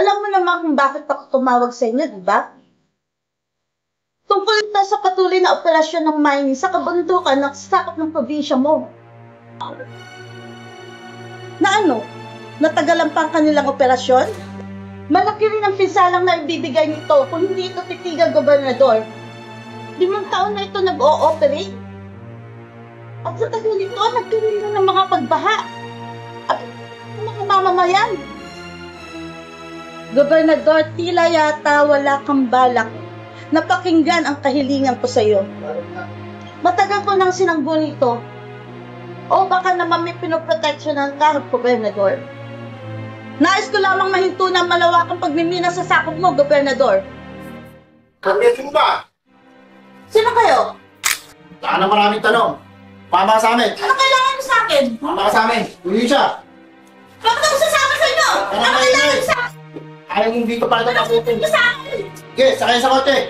Alam mo naman kung bakit ako tumawag sa inyo, di ba? Tungkol ito sa patuloy na operasyon ng mining sa kabundukan na sakop ng probinsya mo. Na ano? Natagalan pa ang kanilang operasyon? Malaki rin ang pinsalang na ibibigay nito kung hindi ito titigan, Gobernador. 5 taon na ito nag-o-operate. At sa tagal nito, nagkaroon na ng mga pagbaha. At mga mamamayan. Gobernador, tila yata wala kang balak na pakinggan ang kahilingan ko sa iyo. Matagal ko nang sinanggo nito. O baka naman may pinoproteksyonan ka, Gobernador. Nais ko lamang mahinto ng malawakang pagmimina sa sakop mo, Gobernador. Pagkakit mo ba? Sino kayo? Saan na maraming tanong? Pama sa amin! Ano kailangan mo sa akin? Pama sa amin! Tuloy siya! Bakit ako sasama sa inyo? Ano kailangan mo sa akin? Ayaw mong dito para Ano taputin. sa akin? Sige, sakay sa kote!